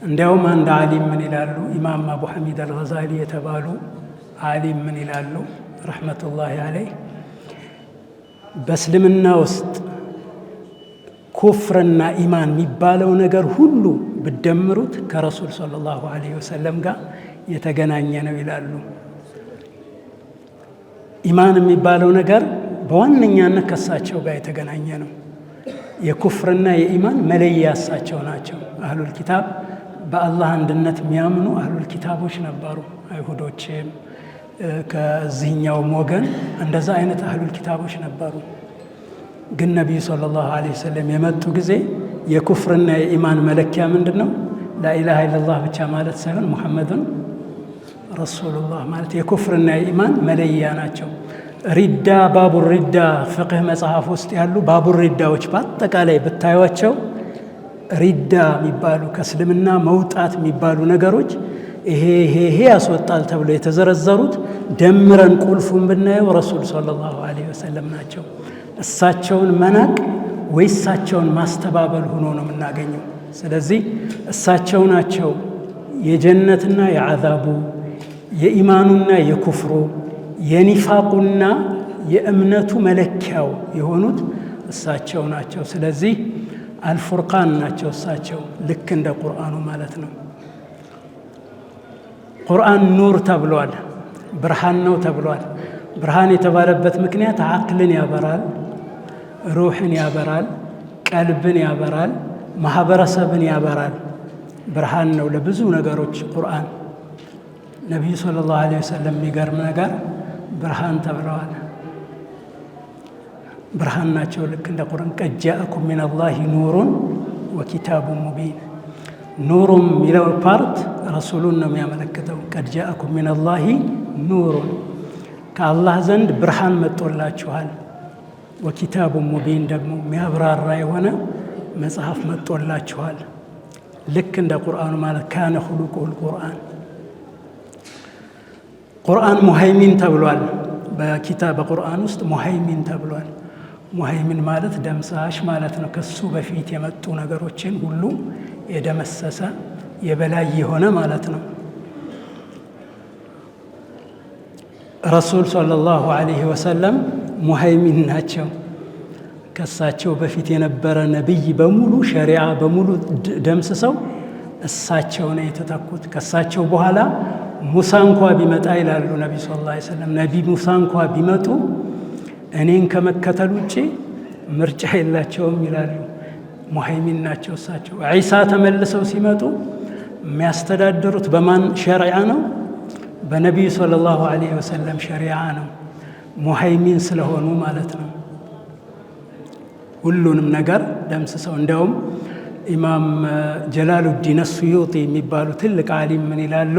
እንዲያውም አንድ ዓሊም ምን ይላሉ? ኢማም አቡ ሐሚድ አልገዛሊ የተባሉ ዓሊም ምን ይላሉ ረሕመቱላሂ ዐለይህ? በእስልምና ውስጥ ኩፍርና ኢማን የሚባለው ነገር ሁሉ ብደምሩት ከረሱል ሰለላሁ ዐለይሂ ወሰለም ጋር የተገናኘ ነው ይላሉ። ኢማን የሚባለው ነገር በዋነኛነት ከእሳቸው ጋር የተገናኘ ነው። የኩፍርና የኢማን መለያ እሳቸው ናቸው። አህሉል ኪታብ በአላህ አንድነት የሚያምኑ አህሉል ኪታቦች ነበሩ። አይሁዶችም ከዚህኛውም ወገን እንደዛ አይነት አህሉል ኪታቦች ነበሩ። ግን ነቢዩ ሰለላሁ ዐለይሂ ወሰለም የመጡ ጊዜ የኩፍርና የኢማን መለኪያ ምንድን ነው? ላኢላሃ ኢለላህ ብቻ ማለት ሳይሆን ሙሐመድን ረሱሉላህ ማለት የኩፍርና የኢማን መለያ ናቸው። ሪዳ ባቡ ሪዳ ፍቅህ መጽሐፍ ውስጥ ያሉ ባቡ ሪዳዎች በአጠቃላይ ብታዩቸው ሪዳ የሚባሉ ከእስልምና መውጣት የሚባሉ ነገሮች ይሄ ያስወጣል ተብሎ የተዘረዘሩት ደምረን ቁልፉን ብናየው ረሱል ሰለላሁ ዐለይሂ ወሰለም ናቸው። እሳቸውን መናቅ ወይ እሳቸውን ማስተባበል ሆኖ ነው የምናገኘው። ስለዚህ እሳቸው ናቸው የጀነትና የዓዛቡ የኢማኑና የኩፍሩ የኒፋቁና የእምነቱ መለኪያው የሆኑት እሳቸው ናቸው። ስለዚህ አልፉርቃን ናቸው እሳቸው፣ ልክ እንደ ቁርአኑ ማለት ነው። ቁርአን ኑር ተብሏል፣ ብርሃን ነው ተብሏል። ብርሃን የተባለበት ምክንያት አቅልን ያበራል፣ ሩሕን ያበራል፣ ቀልብን ያበራል፣ ማህበረሰብን ያበራል። ብርሃን ነው ለብዙ ነገሮች ቁርአን። ነቢዩ ሰለላሁ ዐለይሂ ወሰለም የሚገርም ነገር ብርሃን ተብለዋል። ብርሃን ናቸው ልክ እንደ ቁርአን ቀድ ጃአኩም ሚነላሂ ኑሩን ወኪታቡን ሙቢን። ኑሩም የሚለው ፓርት ረሱሉን ነው የሚያመለክተው። ቀድ ጃአኩም ሚነላሂ ኑሩን ከአላህ ዘንድ ብርሃን መጦላችኋል። ወኪታቡን ሙቢን ደግሞ የሚያብራራ የሆነ መጽሐፍ መጦላችኋል። ልክ እንደ ቁርአኑ ማለት ካነ ኹሉቁሁል ቁርአን። ቁርአን ሙሀይሚን ተብሏል። በቁርአን ውስጥ ሙሀይሚን ተብሏል። ሙሀይሚን ማለት ደምሳሽ ማለት ነው። ከሱ በፊት የመጡ ነገሮችን ሁሉ የደመሰሰ የበላይ የሆነ ማለት ነው። ረሱል ሰለላሁ ዐለይሂ ወሰለም ሙሀይሚን ናቸው። ከእሳቸው በፊት የነበረ ነቢይ በሙሉ ሸሪዓ በሙሉ ደምስሰው እሳቸው ነው የተተኩት። ከእሳቸው በኋላ ሙሳ እንኳ ቢመጣ ይላሉ ነቢዩ ሰለላሁ ዐለይሂ ወሰለም፣ ነቢ ሙሳ እንኳ ቢመጡ እኔን ከመከተል ውጭ ምርጫ የላቸውም ይላሉ። ሙሀይሚን ናቸው እሳቸው። ዒሳ ተመልሰው ሲመጡ የሚያስተዳድሩት በማን ሸሪዓ ነው? በነቢዩ ሰለላሁ ዐለይሂ ወሰለም ሸሪዓ ነው። ሙሀይሚን ስለሆኑ ማለት ነው። ሁሉንም ነገር ደምስሰው። እንዲያውም ኢማም ጀላሉዲን አስዩጢ የሚባሉ ትልቅ ዓሊም ምን ይላሉ?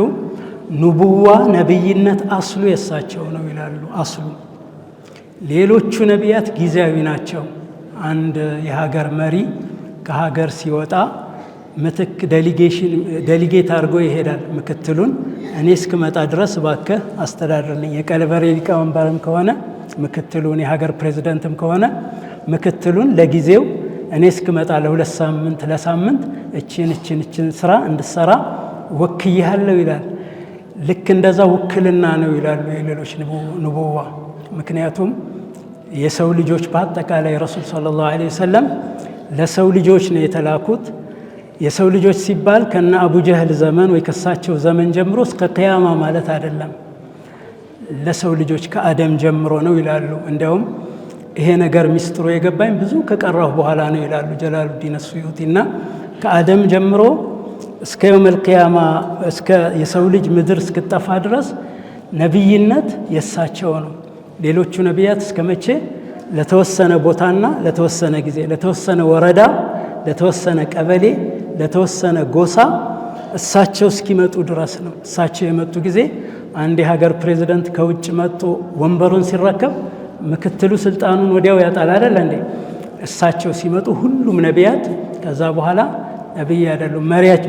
ኑቡዋ ነቢይነት አስሉ የሳቸው ነው ይላሉ። አስሉ ሌሎቹ ነቢያት ጊዜያዊ ናቸው። አንድ የሀገር መሪ ከሀገር ሲወጣ ምትክ ዴሊጌት አድርጎ ይሄዳል። ምክትሉን እኔ እስክመጣ ድረስ እባክህ አስተዳድርልኝ። የቀለበሬ ሊቀመንበርም ከሆነ ምክትሉን፣ የሀገር ፕሬዚደንትም ከሆነ ምክትሉን ለጊዜው እኔ እስክመጣ ለሁለት ሳምንት ለሳምንት እችን ስራ እንድሰራ ወክያለሁ ይላል። ልክ እንደዛ ውክልና ነው ይላሉ የሌሎች ንቡዋ። ምክንያቱም የሰው ልጆች በአጠቃላይ ረሱል ሰለላሁ ዐለይሂ ወሰለም ለሰው ልጆች ነው የተላኩት። የሰው ልጆች ሲባል ከነ አቡ ጀህል ዘመን ወይ ከሳቸው ዘመን ጀምሮ እስከ ቅያማ ማለት አይደለም። ለሰው ልጆች ከአደም ጀምሮ ነው ይላሉ። እንዲያውም ይሄ ነገር ሚስጥሩ የገባኝ ብዙ ከቀራሁ በኋላ ነው ይላሉ ጀላሉዲን አስዩጢ። እና ከአደም ጀምሮ እስከ የውመል ቂያማ እስከ የሰው ልጅ ምድር እስክጠፋ ድረስ ነቢይነት የሳቸው ነው። ሌሎቹ ነቢያት እስከ መቼ? ለተወሰነ ቦታና ለተወሰነ ጊዜ፣ ለተወሰነ ወረዳ፣ ለተወሰነ ቀበሌ፣ ለተወሰነ ጎሳ እሳቸው እስኪመጡ ድረስ ነው። እሳቸው የመጡ ጊዜ አንድ የሀገር ፕሬዚደንት ከውጭ መጥቶ ወንበሩን ሲረከብ ምክትሉ ስልጣኑን ወዲያው ያጣል አይደል እንዴ? እሳቸው ሲመጡ ሁሉም ነቢያት ከዛ በኋላ ነቢይ አይደሉም።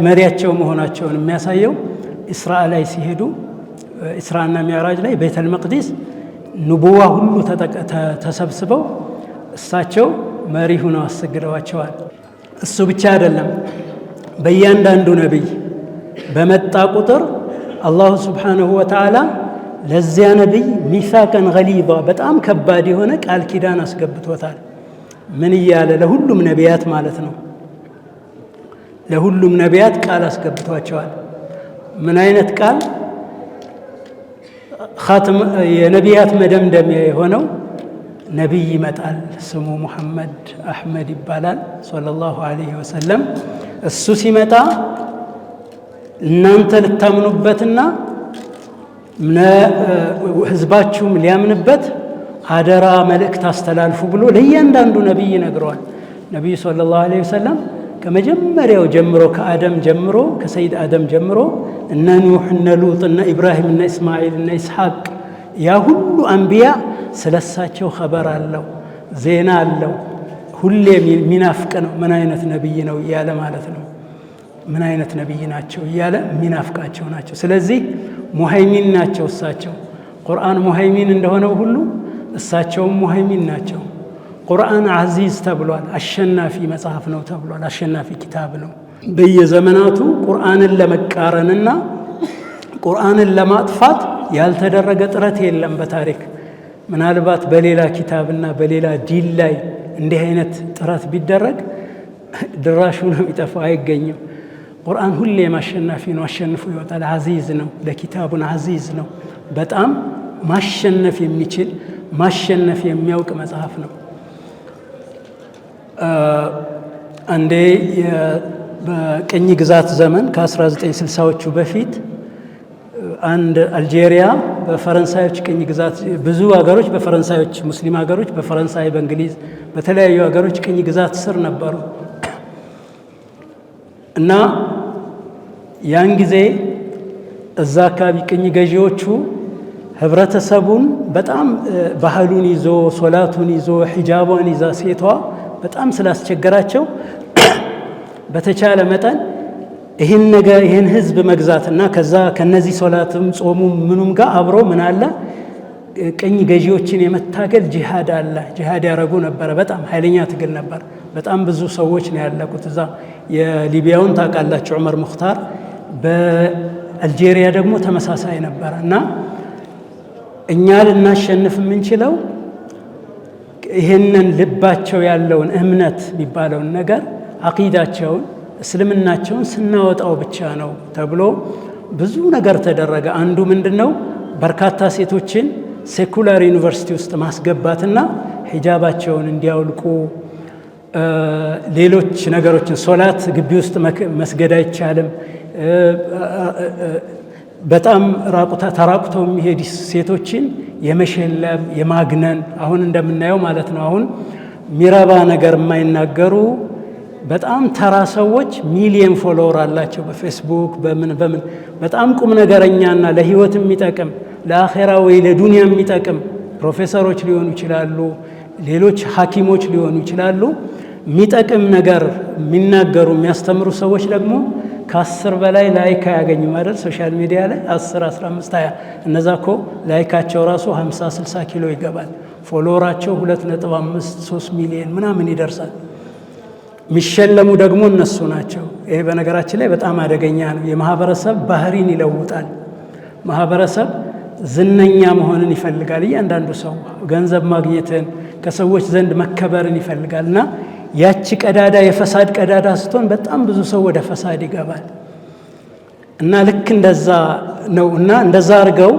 መሪያቸው መሆናቸውን የሚያሳየው ኢስራ ላይ ሲሄዱ ኢስራና ሚዕራጅ ላይ ቤተል መቅዲስ ንቡዋ ሁሉ ተሰብስበው እሳቸው መሪ ሆነው አሰግደዋቸዋል። እሱ ብቻ አይደለም፣ በእያንዳንዱ ነቢይ በመጣ ቁጥር አላሁ ስብሓነሁ ወተዓላ ለዚያ ነቢይ ሚሳቀን ገሊዛ በጣም ከባድ የሆነ ቃል ኪዳን አስገብቶታል። ምን እያለ? ለሁሉም ነቢያት ማለት ነው። ለሁሉም ነቢያት ቃል አስገብቷቸዋል። ምን አይነት ቃል? የነቢያት መደምደሚያ የሆነው ነቢይ ይመጣል። ስሙ ሙሐመድ አሕመድ ይባላል ሰለላሁ ዐለይሂ ወሰለም። እሱ ሲመጣ እናንተ ልታምኑበትና ህዝባችሁም ሊያምንበት አደራ መልእክት አስተላልፉ ብሎ ለእያንዳንዱ ነቢይ ነግረዋል። ነቢዩ ሰለላሁ ዐለይሂ ወሰለም ከመጀመሪያው ጀምሮ ከአደም ጀምሮ ከሰይድ አደም ጀምሮ እነ ኑሕ እነ ሉጥ እነ ኢብራሂም እነ እስማኤል እነ ኢስሐቅ ያ ሁሉ አንቢያ ስለሳቸው ኸበር አለው፣ ዜና አለው። ሁሌ ሚናፍቅ ነው። ምን አይነት ነቢይ ነው እያለ ማለት ነው። ምን አይነት ነቢይ ናቸው እያለ ሚናፍቃቸው ናቸው። ስለዚህ ሙሀይሚን ናቸው እሳቸው። ቁርአን ሙሀይሚን እንደሆነው ሁሉ እሳቸውም ሙሀይሚን ናቸው። ቁርአን አዚዝ ተብሏል። አሸናፊ መጽሐፍ ነው ተብሏል። አሸናፊ ኪታብ ነው። በየዘመናቱ ቁርአንን ለመቃረንና ቁርአንን ለማጥፋት ያልተደረገ ጥረት የለም በታሪክ። ምናልባት በሌላ ኪታብና በሌላ ዲን ላይ እንዲህ አይነት ጥረት ቢደረግ ድራሹ ነው የሚጠፋው፣ አይገኝም። ቁርአን ሁሌም አሸናፊ ነው፣ አሸንፎ ይወጣል። አዚዝ ነው፣ ለኪታቡን አዚዝ ነው። በጣም ማሸነፍ የሚችል ማሸነፍ የሚያውቅ መጽሐፍ ነው። አንዴ በቅኝ ግዛት ዘመን ከ1960ዎቹ በፊት አንድ አልጄሪያ በፈረንሳዮች ቅኝ ግዛት፣ ብዙ ሀገሮች በፈረንሳዮች ሙስሊም ሀገሮች በፈረንሳይ በእንግሊዝ በተለያዩ ሀገሮች ቅኝ ግዛት ስር ነበሩ እና ያን ጊዜ እዛ አካባቢ ቅኝ ገዢዎቹ ህብረተሰቡን በጣም ባህሉን ይዞ ሶላቱን ይዞ ሒጃቧን ይዛ ሴቷ በጣም ስላስቸገራቸው በተቻለ መጠን ይህን ነገር ይህን ህዝብ መግዛትና ከዛ ከነዚህ ሶላትም ጾሙም ምኑም ጋር አብሮ ምን አለ ቅኝ ገዢዎችን የመታገል ጂሃድ አለ። ጂሃድ ያረጉ ነበረ። በጣም ኃይለኛ ትግል ነበር። በጣም ብዙ ሰዎች ነው ያለቁት። እዛ የሊቢያውን ታውቃላችሁ ዑመር ሙኽታር፣ በአልጄሪያ ደግሞ ተመሳሳይ ነበረ እና እኛ ልናሸንፍ የምንችለው ይህንን ልባቸው ያለውን እምነት የሚባለውን ነገር አቂዳቸውን እስልምናቸውን ስናወጣው ብቻ ነው ተብሎ ብዙ ነገር ተደረገ። አንዱ ምንድነው በርካታ ሴቶችን ሴኩላር ዩኒቨርሲቲ ውስጥ ማስገባትና ሒጃባቸውን እንዲያውልቁ፣ ሌሎች ነገሮችን ሶላት ግቢ ውስጥ መስገድ አይቻልም፣ በጣም ተራቁተው የሚሄዱ ሴቶችን የመሸለም የማግነን፣ አሁን እንደምናየው ማለት ነው። አሁን ሚረባ ነገር የማይናገሩ በጣም ተራ ሰዎች ሚሊየን ፎሎወር አላቸው በፌስቡክ በምን በጣም ቁም ነገረኛና ለህይወት የሚጠቅም ለአኼራ ወይ ለዱንያ የሚጠቅም ፕሮፌሰሮች ሊሆኑ ይችላሉ፣ ሌሎች ሐኪሞች ሊሆኑ ይችላሉ። የሚጠቅም ነገር የሚናገሩ የሚያስተምሩ ሰዎች ደግሞ ከ10 በላይ ላይክ አያገኙም አይደል? ሶሻል ሚዲያ ላይ 10 15 20 እነዛ እኮ ላይካቸው ራሱ 50 60 ኪሎ ይገባል። ፎሎወራቸው 2.5 3 ሚሊዮን ምናምን ይደርሳል። የሚሸለሙ ደግሞ እነሱ ናቸው። ይሄ በነገራችን ላይ በጣም አደገኛ ነው። የማህበረሰብ ባህሪን ይለውጣል። ማህበረሰብ ዝነኛ መሆንን ይፈልጋል። እያንዳንዱ ሰው ገንዘብ ማግኘትን፣ ከሰዎች ዘንድ መከበርን ይፈልጋል እና ያቺ ቀዳዳ የፈሳድ ቀዳዳ ስትሆን በጣም ብዙ ሰው ወደ ፈሳድ ይገባል እና ልክ እንደዛ ነው እና እንደዛ አድርገው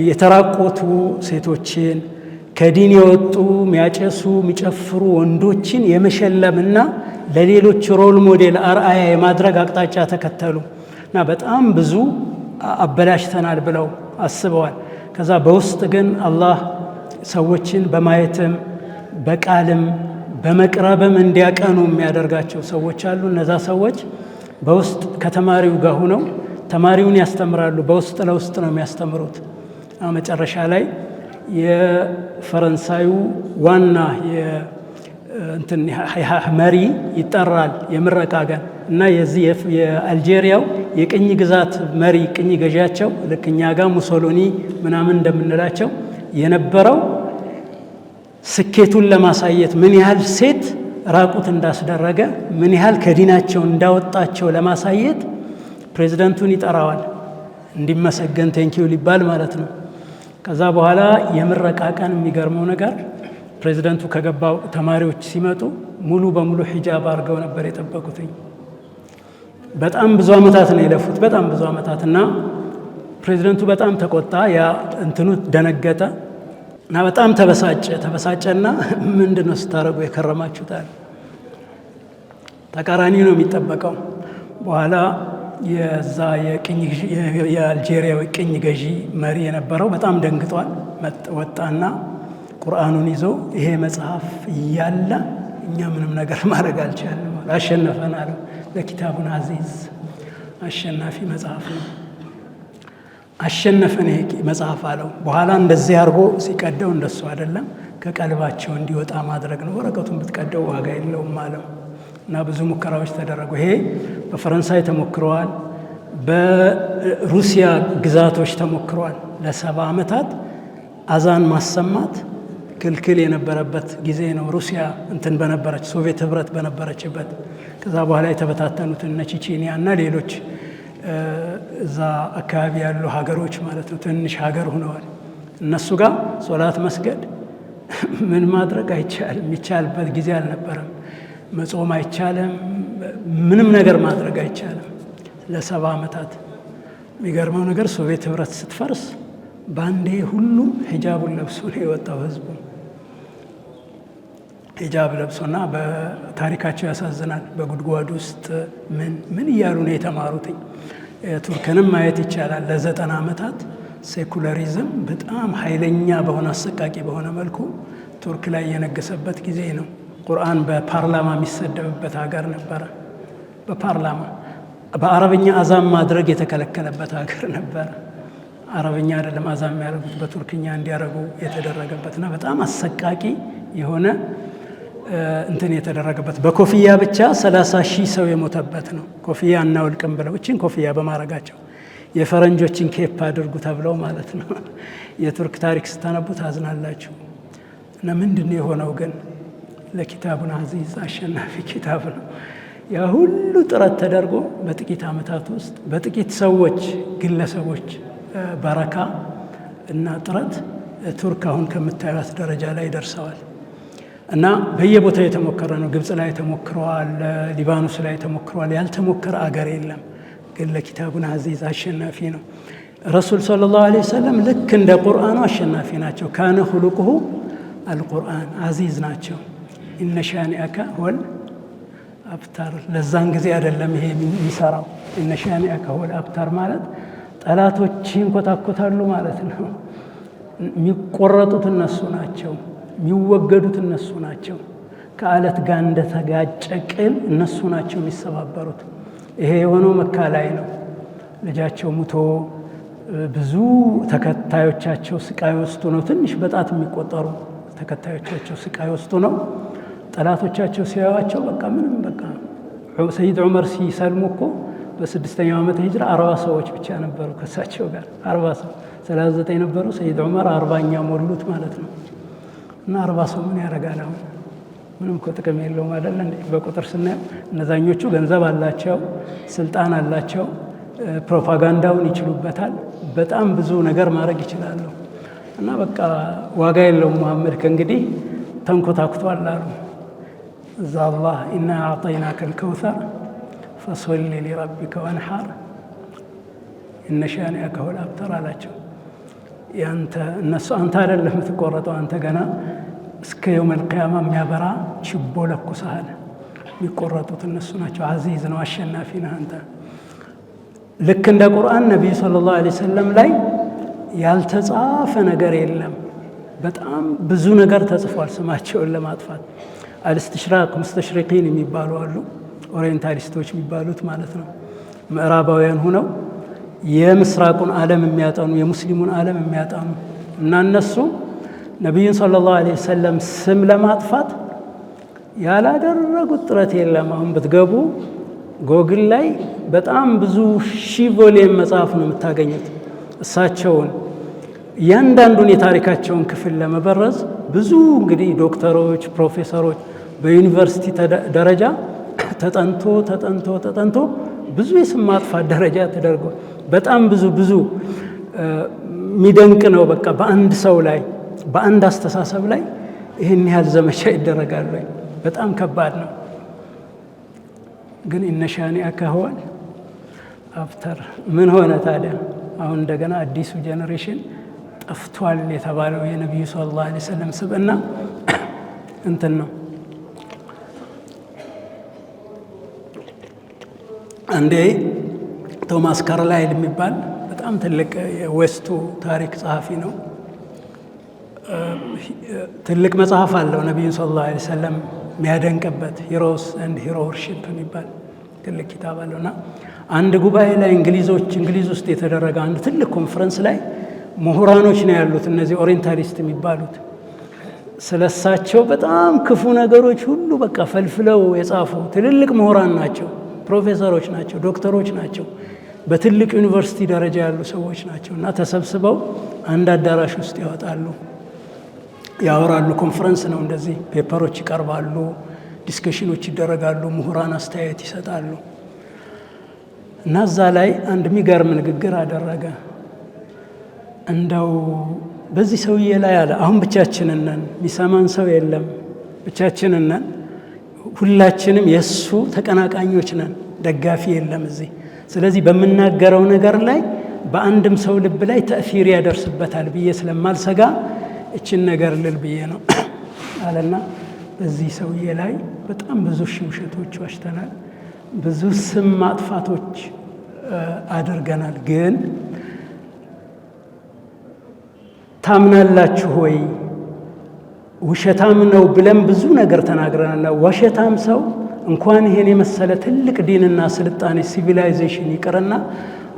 የተራቆቱ ሴቶችን ከዲን የወጡ የሚያጨሱ የሚጨፍሩ ወንዶችን የመሸለምና ለሌሎች ሮል ሞዴል አርአያ የማድረግ አቅጣጫ ተከተሉ እና በጣም ብዙ አበላሽተናል ብለው አስበዋል። ከዛ በውስጥ ግን አላህ ሰዎችን በማየትም በቃልም በመቅረብም እንዲያቀኑ የሚያደርጋቸው ሰዎች አሉ። እነዛ ሰዎች በውስጥ ከተማሪው ጋር ሆነው ተማሪውን ያስተምራሉ። በውስጥ ለውስጥ ነው የሚያስተምሩት። መጨረሻ ላይ የፈረንሳዩ ዋና መሪ ይጠራል የምረቃ ቀን እና የዚህ የአልጄሪያው የቅኝ ግዛት መሪ ቅኝ ገዣቸው ልክ እኛ ጋር ሙሶሎኒ ምናምን እንደምንላቸው የነበረው ስኬቱን ለማሳየት ምን ያህል ሴት ራቁት እንዳስደረገ ምን ያህል ከዲናቸው እንዳወጣቸው ለማሳየት ፕሬዝዳንቱን ይጠራዋል እንዲመሰገን ቴንኪው ሊባል ማለት ነው። ከዛ በኋላ የምረቃ ቀን የሚገርመው ነገር ፕሬዝዳንቱ ከገባው ተማሪዎች ሲመጡ ሙሉ በሙሉ ሂጃብ አድርገው ነበር የጠበቁትኝ። በጣም ብዙ ዓመታት ነው የለፉት፣ በጣም ብዙ ዓመታት እና ፕሬዝዳንቱ በጣም ተቆጣ። ያ እንትኑ ደነገጠ እና በጣም ተበሳጨና ምንድነው ስታረጉ የከረማችሁታል? ተቃራኒ ነው የሚጠበቀው። በኋላ የዛ የአልጄሪያ ቅኝ ገዢ መሪ የነበረው በጣም ደንግጧል። ወጣና ቁርአኑን ይዞ ይሄ መጽሐፍ እያለ እኛ ምንም ነገር ማድረግ አልቻልንም፣ አሸነፈን አለው። ለኪታቡን አዚዝ አሸናፊ መጽሐፍ ነው፣ አሸነፈን ይሄ መጽሐፍ አለው። በኋላ እንደዚህ አድርጎ ሲቀደው እንደሱ አይደለም ከቀልባቸው እንዲወጣ ማድረግ ነው። ወረቀቱን ብትቀደው ዋጋ የለውም አለው እና ብዙ ሙከራዎች ተደረጉ። ይሄ በፈረንሳይ ተሞክረዋል፣ በሩሲያ ግዛቶች ተሞክረዋል። ለ70 ዓመታት አዛን ማሰማት ክልክል የነበረበት ጊዜ ነው። ሩሲያ እንትን በነበረች ሶቪየት ህብረት በነበረችበት። ከዛ በኋላ የተበታተኑት እነ ቼቼኒያ እና ሌሎች እዛ አካባቢ ያሉ ሀገሮች ማለት ነው ትንሽ ሀገር ሆነዋል። እነሱ ጋር ሶላት መስገድ ምን ማድረግ አይቻልም፣ የሚቻልበት ጊዜ አልነበረም። መጾም አይቻልም፣ ምንም ነገር ማድረግ አይቻልም ለ70 ዓመታት። የሚገርመው ነገር ሶቪየት ህብረት ስትፈርስ ባንዴ ሁሉም ሂጃቡን ለብሶ ነው የወጣው ህዝቡ። ሂጃብ ለብሶና በታሪካቸው ያሳዝናል። በጉድጓድ ውስጥ ምን እያሉ ነው የተማሩትኝ። ቱርክንም ማየት ይቻላል። ለ90 ዓመታት ሴኩላሪዝም በጣም ኃይለኛ በሆነ አሰቃቂ በሆነ መልኩ ቱርክ ላይ የነገሰበት ጊዜ ነው። ቁርአን በፓርላማ የሚሰደብበት ሀገር ነበረ። በፓርላማ በአረብኛ አዛም ማድረግ የተከለከለበት ሀገር ነበረ። አረብኛ አይደለም አዛም የሚያደርጉት በቱርክኛ እንዲያደርጉ የተደረገበትና በጣም አሰቃቂ የሆነ እንትን የተደረገበት በኮፍያ ብቻ 30,000 ሰው የሞተበት ነው። ኮፍያ እናውልቅም ብለው እቺን ኮፍያ በማድረጋቸው የፈረንጆችን ኬፕ አድርጉ ተብለው ማለት ነው። የቱርክ ታሪክ ስታነቡ ታዝናላችሁ። እና ምንድን የሆነው ግን ለኪታቡን አዚዝ አሸናፊ ኪታብ ነው። ያ ሁሉ ጥረት ተደርጎ በጥቂት ዓመታት ውስጥ በጥቂት ሰዎች ግለሰቦች በረካ እና ጥረት ቱርክ አሁን ከምታዩት ደረጃ ላይ ደርሰዋል። እና በየቦታው የተሞከረ ነው። ግብጽ ላይ ተሞክረዋል፣ ሊባኖስ ላይ ተሞክረዋል። ያልተሞከረ አገር የለም። ግን ለኪታቡን አዚዝ አሸናፊ ነው። ረሱል ሰለላሁ ዐለይሂ ወሰለም ልክ እንደ ቁርአኑ አሸናፊ ናቸው። ካነ ሁሉቁሁ አልቁርአን አዚዝ ናቸው። ኢነ ሻኒአከ ሁወል አብታር። ለዛን ጊዜ አይደለም ይሄ የሚሰራው። ኢነ ሻኒአከ ሁወል አብታር ማለት ጠላቶች ይንኮታኮታሉ ማለት ነው። የሚቆረጡት እነሱ ናቸው፣ የሚወገዱት እነሱ ናቸው። ከአለት ጋር እንደተጋጨ ቅል እነሱ ናቸው የሚሰባበሩት። ይሄ የሆነው መካ ላይ ነው። ልጃቸው ሙቶ ብዙ ተከታዮቻቸው ስቃይ ውስጡ ነው። ትንሽ በጣት የሚቆጠሩ ተከታዮቻቸው ስቃይ ውስጡ ነው። ጠላቶቻቸው ሲያዩዋቸው በቃ ምንም በቃ ሰይድ ዑመር ሲሰልሙ እኮ በ6ኛው ዓመተ ሂጅራ 40 ሰዎች ብቻ ነበሩ ከሳቸው ጋር 40 ሰው 39 ነበሩ። ሰይድ ዑመር 40ኛ ሞሉት ማለት ነው። እና 40 ሰው ምን ያደርጋል? አሁን ምንም እኮ ጥቅም የለውም አይደል እንዴ? በቁጥር ስናየው እነዛኞቹ ገንዘብ አላቸው፣ ስልጣን አላቸው፣ ፕሮፓጋንዳውን ይችሉበታል፣ በጣም ብዙ ነገር ማድረግ ይችላሉ። እና በቃ ዋጋ የለውም መሐመድ ከእንግዲህ ተንኮታኩቷል አሉ። እዛ አላህ ኢና አዕጠይናከ ልከውሰር ፈሶሊ ሊረቢከ ወንሐር እነ ሻኒአከ ሁወል አብተር አላቸው። አንተ አይደለም የምትቆረጠው፣ አንተ ገና እስከ የውመል ቂያማ የሚያበራ ችቦ ለኩሰሃል። የሚቆረጡት እነሱ ናቸው። አዚዝ ነው፣ አሸናፊ ነህ አንተ። ልክ እንደ ቁርአን ነቢዩ ሰለላሁ ዐለይሂ ወሰለም ላይ ያልተጻፈ ነገር የለም። በጣም ብዙ ነገር ተጽፏል ስማቸውን ለማጥፋት። አልስትሽራቅ ሙስተሽሪቂን የሚባሉ አሉ፣ ኦሪየንታሊስቶች የሚባሉት ማለት ነው። ምዕራባውያን ሁነው የምስራቁን ዓለም የሚያጠኑ የሙስሊሙን ዓለም የሚያጠኑ እና እነሱ ነቢዩን ሰለላሁ ዐለይሂ ወሰለም ስም ለማጥፋት ያላደረጉት ጥረት የለም። አሁን ብትገቡ ጎግል ላይ በጣም ብዙ ሺህ ቮሊየም መጽሐፍ ነው የምታገኙት። እሳቸውን እያንዳንዱን የታሪካቸውን ክፍል ለመበረዝ ብዙ እንግዲህ ዶክተሮች፣ ፕሮፌሰሮች በዩኒቨርሲቲ ደረጃ ተጠንቶ ብዙ የስም ማጥፋት ደረጃ ተደርጓል። በጣም ብዙ የሚደንቅ ነው። በቃ በአንድ ሰው ላይ በአንድ አስተሳሰብ ላይ ይህን ያህል ዘመቻ ይደረጋሉ። በጣም ከባድ ነው። ግን ኢነ ሻኒአከ ሁወል አብተር ምን ሆነ ታዲያ? አሁን እንደገና አዲሱ ጄኔሬሽን ጠፍቷል የተባለው የነቢዩ ሰለላሁ ዐለይሂ ወሰለም ስብዕና እንትን ነው። አንዴ ቶማስ ካርላይል የሚባል በጣም ትልቅ የዌስቱ ታሪክ ጸሐፊ ነው። ትልቅ መጽሐፍ አለው ነቢዩን ሰለላሁ ዐለይሂ ወሰለም የሚያደንቅበት ሂሮስ ኤንድ ሂሮ ወርሺፕ የሚባል ትልቅ ኪታብ አለውና አንድ ጉባኤ ላይ እንግሊዝ ውስጥ የተደረገ አንድ ትልቅ ኮንፈረንስ ላይ ምሁራኖች ነው ያሉት፣ እነዚህ ኦሪየንታሊስት የሚባሉት። ስለሳቸው በጣም ክፉ ነገሮች ሁሉ በቃ ፈልፍለው የጻፉ ትልልቅ ምሁራን ናቸው፣ ፕሮፌሰሮች ናቸው፣ ዶክተሮች ናቸው፣ በትልቅ ዩኒቨርሲቲ ደረጃ ያሉ ሰዎች ናቸው። እና ተሰብስበው አንድ አዳራሽ ውስጥ ያወጣሉ፣ ያወራሉ። ኮንፈረንስ ነው እንደዚህ፣ ፔፐሮች ይቀርባሉ፣ ዲስከሽኖች ይደረጋሉ፣ ምሁራን አስተያየት ይሰጣሉ። እና እዛ ላይ አንድ የሚገርም ንግግር አደረገ። እንደው በዚህ ሰውዬ ላይ አለ፣ አሁን ብቻችንን ነን፣ የሚሰማን ሰው የለም፣ ብቻችንን ነን፣ ሁላችንም የእሱ ተቀናቃኞች ነን፣ ደጋፊ የለም እዚህ። ስለዚህ በምናገረው ነገር ላይ በአንድም ሰው ልብ ላይ ተእፊር ያደርስበታል ብዬ ስለማልሰጋ እችን ነገር ልል ብዬ ነው አለና በዚህ ሰውዬ ላይ በጣም ብዙ ውሸቶች ዋሽተናል፣ ብዙ ስም ማጥፋቶች አድርገናል። ግን ታምናላችሁ ወይ? ውሸታም ነው ብለን ብዙ ነገር ተናግረናል። ውሸታም ሰው እንኳን ይሄን የመሰለ ትልቅ ዲንና ስልጣኔ ሲቪላይዜሽን ይቅርና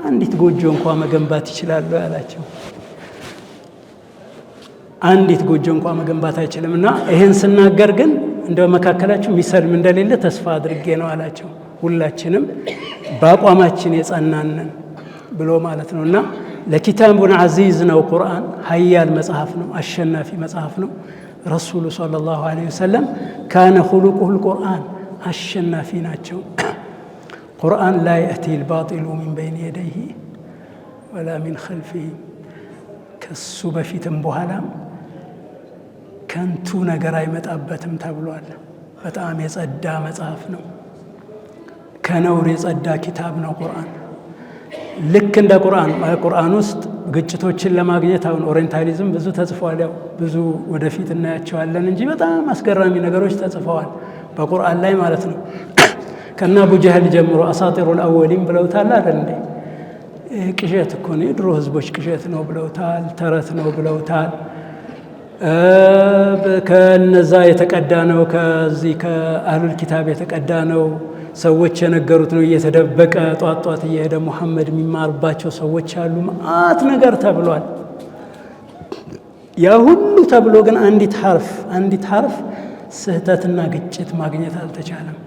አንዲት ጎጆ እንኳን መገንባት ይችላሉ ያላቸው። አንዲት ጎጆ እንኳን መገንባት አይችልም። እና ይሄን ስናገር ግን እንደው መካከላችሁ የሚሰልም እንደሌለ ተስፋ አድርጌ ነው አላቸው። ሁላችንም በአቋማችን የጸናንን ብሎ ማለት ነው። እና ለኪታቡን አዚዝ ነው ቁርአን፣ ሀያል መጽሐፍ ነው፣ አሸናፊ መጽሐፍ ነው። ረሱሉ ሰለላሁ ዐለይሂ ወሰለም ካነ ኹሉቁሁል ቁርአን፣ አሸናፊ ናቸው። ቁርአን ላ የእቲል ባጢሉ ሚን በይን የደይሂ ወላ ሚን ኸልፊሂ፣ ከሱ በፊትም በኋላም ከንቱ ነገር አይመጣበትም ተብሏል። በጣም የጸዳ መጽሐፍ ነው፣ ከነውር የጸዳ ኪታብ ነው ቁርአን። ልክ እንደ ቁርአን ውስጥ ግጭቶችን ለማግኘት አሁን ኦሪየንታሊዝም ብዙ ተጽፏል። ያው ብዙ ወደፊት እናያቸዋለን እንጂ በጣም አስገራሚ ነገሮች ተጽፈዋል በቁርአን ላይ ማለት ነው። ከና አቡ ጀህል ጀምሮ አሳጢሩል አወሊን ብለውታል አይደል እንዴ? ቅዠት እኮ ነው፣ የድሮ ህዝቦች ቅዠት ነው ብለውታል፣ ተረት ነው ብለውታል። ከነዛ የተቀዳ ነው፣ ከዚህ ከአህሉል ኪታብ የተቀዳ ነው፣ ሰዎች የነገሩት ነው፣ እየተደበቀ ጧት እየሄደ ሙሐመድ የሚማርባቸው ሰዎች አሉ። መዓት ነገር ተብሏል። ያ ሁሉ ተብሎ ግን አንዲት ሐርፍ ስህተትና ግጭት ማግኘት አልተቻለም።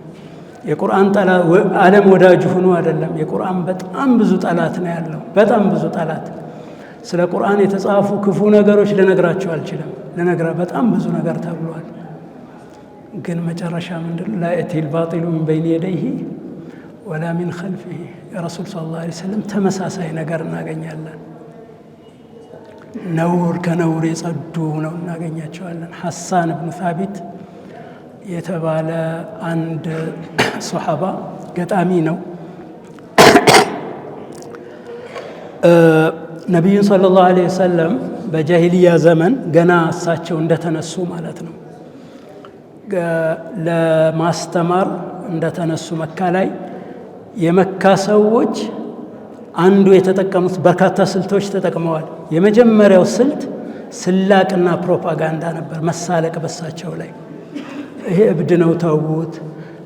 የቁርአን ጠላት ዓለም ወዳጁ ሆኖ አይደለም። የቁርአን በጣም ብዙ ጠላት ነው ያለው፣ በጣም ብዙ ጠላት። ስለ ቁርአን የተጻፉ ክፉ ነገሮች ልነግራቸው አልችልም። በጣም ብዙ ነገር ተብሏል። ግን መጨረሻ ምንድነው? ላ የእቲል ባጢሉ ሚን በይን የደይሂ ወላ ሚን ኸልፊሂ። የረሱል ሰለላሁ ዐለይሂ ወሰለም ተመሳሳይ ነገር እናገኛለን። ነውር ከነውር የጸዱ ነው እናገኛቸዋለን። ሐሳን ብኑ ሳቢት የተባለ አንድ ሶሐባ ገጣሚ ነው። ነቢዩን ሰለላሁ ዐለይሂ ወሰለም በጃሂልያ ዘመን ገና እሳቸው እንደተነሱ ማለት ነው ለማስተማር እንደተነሱ መካ ላይ የመካ ሰዎች አንዱ የተጠቀሙት በርካታ ስልቶች ተጠቅመዋል። የመጀመሪያው ስልት ስላቅና ፕሮፓጋንዳ ነበር፣ መሳለቅ በሳቸው ላይ። ይሄ እብድ ነው ተውት፣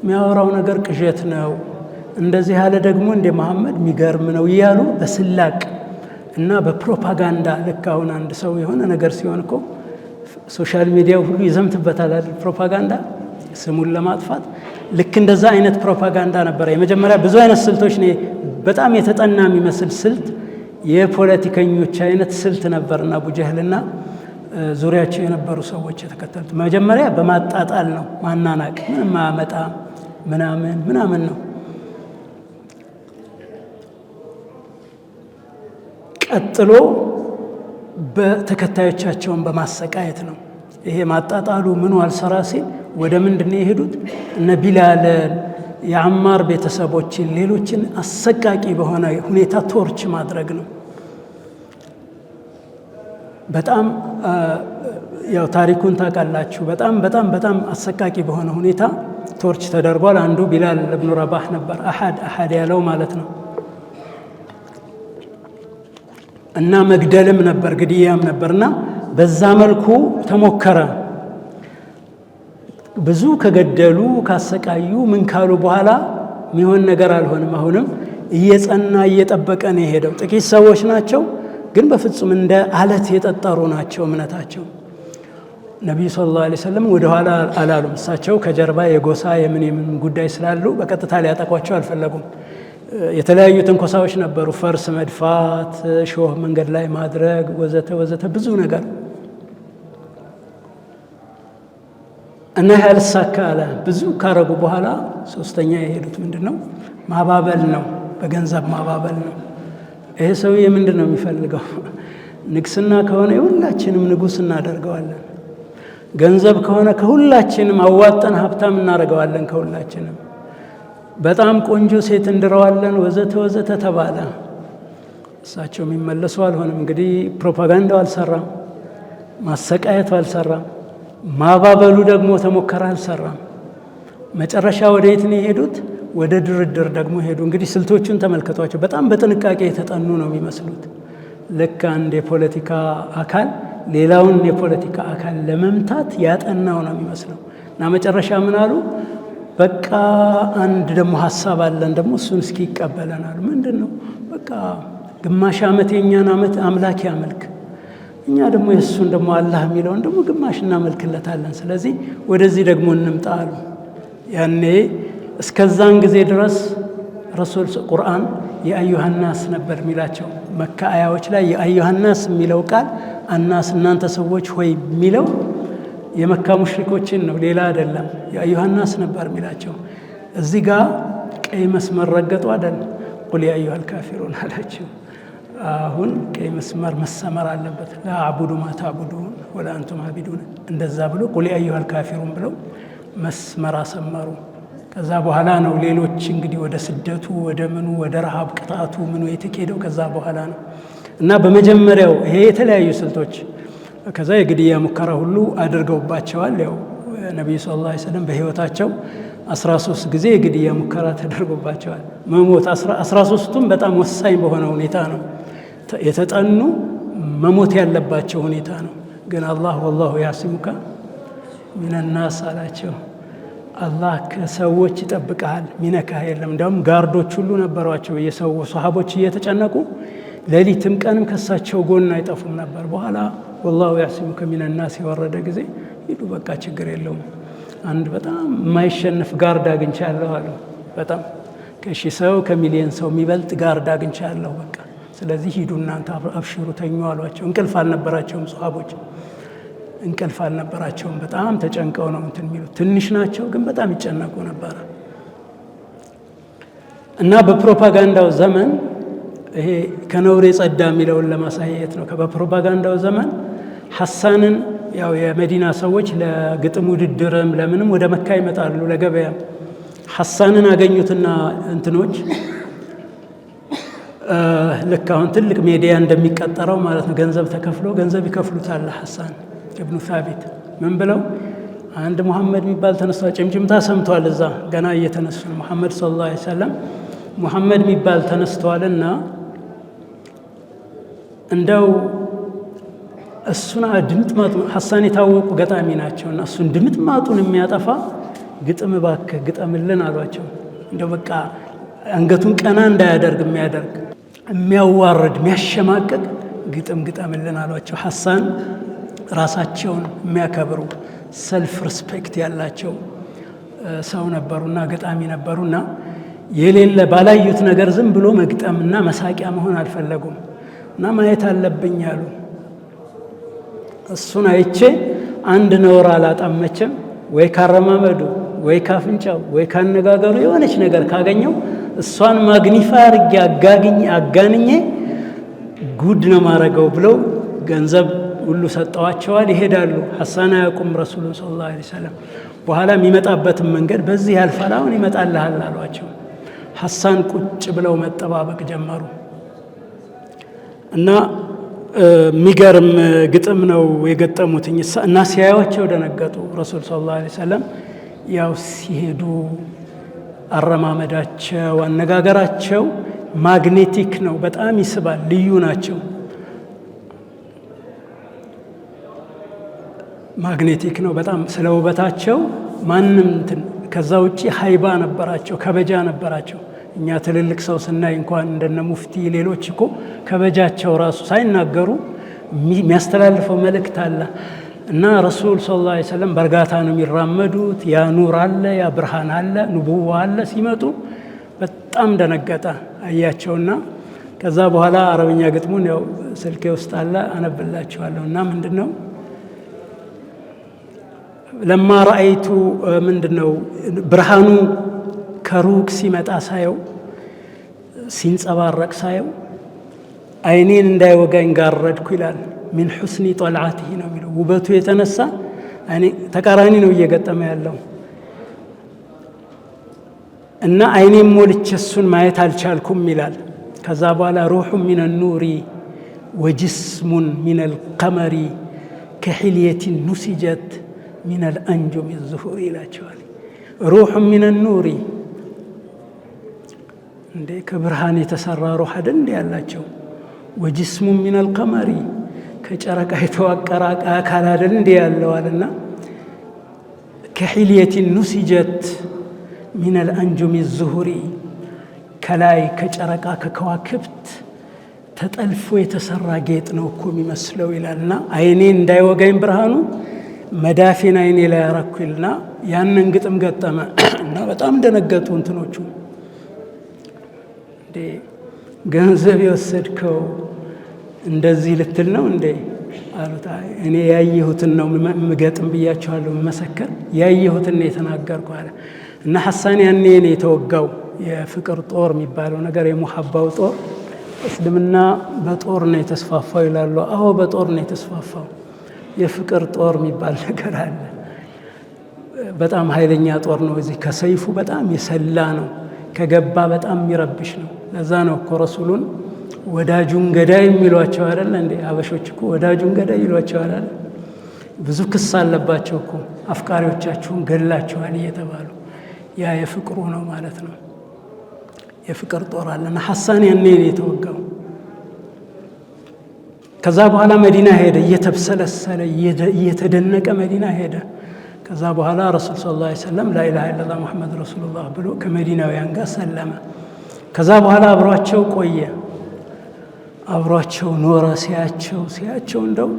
የሚያወራው ነገር ቅዠት ነው፣ እንደዚህ ያለ ደግሞ እንደ መሐመድ የሚገርም ነው እያሉ በስላቅ እና በፕሮፓጋንዳ። ልክ አሁን አንድ ሰው የሆነ ነገር ሲሆን እኮ ሶሻል ሚዲያው ሁሉ ይዘምትበታል አይደል? ፕሮፓጋንዳ ስሙን ለማጥፋት። ልክ እንደዛ አይነት ፕሮፓጋንዳ ነበር የመጀመሪያ። ብዙ አይነት ስልቶች ነው፣ በጣም የተጠና የሚመስል ስልት፣ የፖለቲከኞች አይነት ስልት ነበርና አቡ ጀህልና ዙሪያቸው የነበሩ ሰዎች የተከተሉት። መጀመሪያ በማጣጣል ነው፣ ማናናቅ፣ ምንም ማያመጣ ምናምን ነው። ቀጥሎ በተከታዮቻቸውን በማሰቃየት ነው። ይሄ ማጣጣሉ ምኑ አልሰራ ሲል ወደ ምንድን ነው የሄዱት? እነ ቢላልን፣ የአማር ቤተሰቦችን፣ ሌሎችን አሰቃቂ በሆነ ሁኔታ ቶርች ማድረግ ነው። በጣም ያው ታሪኩን ታውቃላችሁ። በጣም በጣም በጣም አሰቃቂ በሆነ ሁኔታ ቶርች ተደርጓል። አንዱ ቢላል ኢብኑ ረባህ ነበር፣ አሐድ ያለው ማለት ነው። እና መግደልም ነበር፣ ግድያም ነበርና በዛ መልኩ ተሞከረ። ብዙ ከገደሉ ካሰቃዩ ምን ካሉ በኋላ የሚሆን ነገር አልሆነም። አሁንም እየጸና እየጠበቀ ነው የሄደው። ጥቂት ሰዎች ናቸው፣ ግን በፍጹም እንደ አለት የጠጠሩ ናቸው እምነታቸው። ነቢዩ ሰለላሁ ዐለይሂ ወሰለም ወደ ኋላ አላሉም። እሳቸው ከጀርባ የጎሳ የምን ጉዳይ ስላሉ በቀጥታ ሊያጠቋቸው አልፈለጉም። የተለያዩ ትንኮሳዎች ነበሩ፣ ፈርስ መድፋት፣ ሾህ መንገድ ላይ ማድረግ ወዘተ ወዘተ ብዙ ነገር እና ያልሳካ አለ። ብዙ ካረጉ በኋላ ሶስተኛ የሄዱት ምንድነው? ማባበል ነው፣ በገንዘብ ማባበል ነው። ይሄ ሰውዬ ምንድነው የሚፈልገው? ንግስና ከሆነ የሁላችንም ንጉስ እናደርገዋለን፣ ገንዘብ ከሆነ ከሁላችንም አዋጠን ሀብታም እናደርገዋለን፣ ከሁላችንም በጣም ቆንጆ ሴት እንድረዋለን ወዘተ ወዘተ ተባለ። እሳቸው የሚመለሱ አልሆነም። እንግዲህ ፕሮፓጋንዳው አልሰራም፣ ማሰቃየቱ አልሰራም፣ ማባበሉ ደግሞ ተሞከረ፣ አልሰራም። መጨረሻ ወደ የት ነው የሄዱት? ወደ ድርድር ደግሞ ሄዱ። እንግዲህ ስልቶቹን ተመልከቷቸው። በጣም በጥንቃቄ የተጠኑ ነው የሚመስሉት። ልክ አንድ የፖለቲካ አካል ሌላውን የፖለቲካ አካል ለመምታት ያጠናው ነው የሚመስለው። እና መጨረሻ ምን አሉ? በቃ አንድ ደግሞ ሀሳብ አለን ደግሞ እሱን እስኪ ይቀበለናል። ምንድን ነው? በቃ ግማሽ ዓመት የእኛን ዓመት አምላክ ያመልክ፣ እኛ ደግሞ የእሱን ደግሞ አላህ የሚለውን ደግሞ ግማሽ እናመልክለታለን። ስለዚህ ወደዚህ ደግሞ እንምጣ አሉ። ያኔ እስከዛን ጊዜ ድረስ ረሱል ቁርአን የአዩሃናስ ነበር የሚላቸው። መካ አያዎች ላይ የአዩሃናስ የሚለው ቃል አናስ እናንተ ሰዎች ሆይ የሚለው የመካ ሙሽሪኮችን ነው፣ ሌላ አይደለም። የአዩሃናስ ነበር የሚላቸው። እዚህ ጋር ቀይ መስመር ረገጡ አይደል? ቁል ያ አዩሃል ካፊሩን አላቸው። አሁን ቀይ መስመር መሰመር አለበት። ላአቡዱ ማ ተዕቡዱን ወላ አንቱም ዓቢዱን፣ እንደዛ ብሎ ቁል ያ አዩሃል ካፊሩን ብለው መስመር አሰመሩ። ከዛ በኋላ ነው ሌሎች እንግዲህ ወደ ስደቱ ወደ ምኑ ወደ ረሃብ ቅጣቱ ምኑ የተኬደው ከዛ በኋላ ነው። እና በመጀመሪያው ይሄ የተለያዩ ስልቶች ከዛ የግድያ ሙከራ ሁሉ አድርገውባቸዋል። ያው ነቢዩ ሰለላሁ ዐለይሂ ወሰለም በህይወታቸው 13 ጊዜ የግድያ ሙከራ ተደርጎባቸዋል። መሞት 13ቱም በጣም ወሳኝ በሆነ ሁኔታ ነው የተጠኑ፣ መሞት ያለባቸው ሁኔታ ነው። ግን አላህ ወላሁ ያሲሙካ ሚነናስ አላቸው። አላህ ከሰዎች ይጠብቃል፣ ሚነካህ የለም። እንዲያውም ጋርዶች ሁሉ ነበሯቸው የሰው ሰሃቦች እየተጨነቁ ሌሊትም ቀንም ከሳቸው ጎን አይጠፉም ነበር። በኋላ ወላሁ ያሲሙከ ሚነናስ የወረደ ጊዜ ሂዱ በቃ ችግር የለውም፣ አንድ በጣም የማይሸነፍ ጋርድ አግኝቻለሁ አሉ። በጣም ከሺህ ሰው ከሚሊዮን ሰው የሚበልጥ ጋርድ አግኝቻለሁ፣ በቃ ስለዚህ ሂዱ እናንተ አብሽሩ ተኙ አሏቸው። እንቅልፍ አልነበራቸውም ሰሃቦች፣ እንቅልፍ አልነበራቸውም። በጣም ተጨንቀው ነው እንትን የሚሉት። ትንሽ ናቸው ግን በጣም ይጨነቁ ነበር። እና በፕሮፓጋንዳው ዘመን ይሄ ከነውር የጸዳ የሚለውን ለማሳየት ነው። በፕሮፓጋንዳው ዘመን ሐሳንን ያው የመዲና ሰዎች ለግጥም ውድድርም ለምንም ወደ መካ ይመጣሉ ለገበያ። ሐሳንን አገኙትና እንትኖች ልክ አሁን ትልቅ ሜዲያ እንደሚቀጠረው ማለት ነው ገንዘብ ተከፍሎ ገንዘብ ይከፍሉታል ሐሳን ኢብኑ ሳቢት። ምን ብለው አንድ ሙሐመድ የሚባል ተነስቷል፣ ጭምጭምታ ሰምቷል። እዛ ገና እየተነሱ ነው ሙሐመድ ሰለላሁ ዐለይሂ ወሰለም ሙሐመድ የሚባል ተነስተዋልና እንደው እሱን ድምጥማጡ ሐሳን የታወቁ ገጣሚ ናቸውና እሱን ድምጥማጡን የሚያጠፋ ግጥም እባክህ ግጠምልን አሏቸው። እንደው በቃ አንገቱን ቀና እንዳያደርግ የሚያደርግ የሚያዋርድ የሚያሸማቀቅ ግጥም ግጠምልን አሏቸው። ሐሳን ራሳቸውን የሚያከብሩ ሰልፍ ሪስፔክት ያላቸው ሰው ነበሩና ገጣሚ ነበሩና የሌለ ባላዩት ነገር ዝም ብሎ መግጠምና መሳቂያ መሆን አልፈለጉም እና ማየት አለብኝ አሉ። እሱን አይቼ አንድ ነውር አላጣመችም፣ ወይ ካረማመዱ ወይ ካፍንጫው ወይ ካነጋገሩ የሆነች ነገር ካገኘው እሷን ማግኒፋ አድርጌ አጋንኜ ጉድ ነው ማረገው ብለው ገንዘብ ሁሉ ሰጠዋቸዋል። ይሄዳሉ። ሐሳን አያውቁም ረሱሉን ሰለላሁ ዐለይሂ ወሰለም። በኋላ የሚመጣበትን መንገድ በዚህ ያልፋል፣ አሁን ይመጣልሃል አሏቸው። ሐሳን ቁጭ ብለው መጠባበቅ ጀመሩ እና የሚገርም ግጥም ነው የገጠሙትኝ እና ሲያዩቸው ደነገጡ። ረሱል ሰለላሁ ዐለይሂ ወሰለም ያው ሲሄዱ አረማመዳቸው፣ አነጋገራቸው ማግኔቲክ ነው፣ በጣም ይስባል፣ ልዩ ናቸው። ማግኔቲክ ነው በጣም ስለ ውበታቸው ማንም ከዛ ውጪ ሀይባ ነበራቸው፣ ከበጃ ነበራቸው። እኛ ትልልቅ ሰው ስናይ እንኳን እንደነ ሙፍቲ ሌሎች እኮ ከበጃቸው ራሱ ሳይናገሩ የሚያስተላልፈው መልእክት አለ እና ረሱል ሰለላሁ ዐለይሂ ወሰለም በእርጋታ ነው የሚራመዱት። ያ ኑር አለ፣ ያ ብርሃን አለ፣ ንቡዋ አለ። ሲመጡ በጣም ደነገጠ አያቸውና ከዛ በኋላ አረብኛ ግጥሙን ያው ስልኬ ውስጥ አለ አነብላችኋለሁ። እና ምንድነው ለማ ረአይቱ ምንድነው ብርሃኑ ከሩቅ ሲመጣ ሳየው ሲንጸባረቅ ሳየው አይኔን እንዳይወጋኝ ጋረድኩ ይላል። ሚን ሁስኒ ጦልዓቲሂ ነው የሚለው። ውበቱ የተነሳ እኔ ተቃራኒ ነው እየገጠመ ያለው እና አይኔን ሞልቼ እሱን ማየት አልቻልኩም ይላል። ከዛ በኋላ ሩሑ ሚነ ኑሪ ወጅስሙን ሚነል ቀመሪ ከሒልየቲን ኑሲጀት ሚነል አንጁሚ ዙሁሪ ይላቸዋል። ሩሑ ሚነ ኑሪ እንዴ ከብርሃን የተሰራ ሩህ አይደል እንዴ ያላቸው። ወጅስሙ ሚነል ቀመሪ ከጨረቃ የተዋቀረ አካል አይደል እንዴ ያለዋልና ከሒልየቲን ኑሲጀት ሚነል አንጁሚ ዙሁሪ ከላይ ከጨረቃ ከከዋክብት ተጠልፎ የተሰራ ጌጥ ነው እኮ የሚመስለው ይላልና አይኔ እንዳይወጋኝ ብርሃኑ መዳፊን አይኔ ላይ ያረኩልና ያንን ግጥም ገጠመ እና በጣም ደነገጡ እንትኖቹ። እንዴ ገንዘብ የወሰድከው እንደዚህ ልትል ነው እንዴ አሉት። እኔ ያየሁትን ነው ምገጥም ብያቸዋለሁ፣ መመሰከር ያየሁትን ነው የተናገርኩ አለ እና ሐሳን ያኔ ነው የተወጋው። የፍቅር ጦር የሚባለው ነገር የሙሐባው ጦር እስልምና በጦር ነው የተስፋፋው ይላሉ። አዎ በጦር ነው የተስፋፋው። የፍቅር ጦር የሚባል ነገር አለ። በጣም ኃይለኛ ጦር ነው። እዚህ ከሰይፉ በጣም የሰላ ነው። ከገባ በጣም የሚረብሽ ነው። ለዛ ነው እኮ ረሱሉን ወዳጁን ገዳይ የሚሏቸው አይደል እንዴ? አበሾች እኮ ወዳጁን ገዳይ ይሏቸው አይደል? ብዙ ክስ አለባቸው እኮ አፍቃሪዎቻችሁን ገላችኋል እየተባሉ። ያ የፍቅሩ ነው ማለት ነው። የፍቅር ጦር አለና ሐሳን ያኔ ነው የተወጋው። ከዛ በኋላ መዲና ሄደ፣ እየተብሰለሰለ እየተደነቀ መዲና ሄደ። ከዛ በኋላ ረሱል ሰለላሁ ዐለይሂ ወሰለም ላኢላሃ ኢለላህ ሙሐመድ ረሱሉላህ ብሎ ከመዲናውያን ጋር ሰለመ። ከዛ በኋላ አብሯቸው ቆየ፣ አብሯቸው ኖረ። ሲያቸው እንደው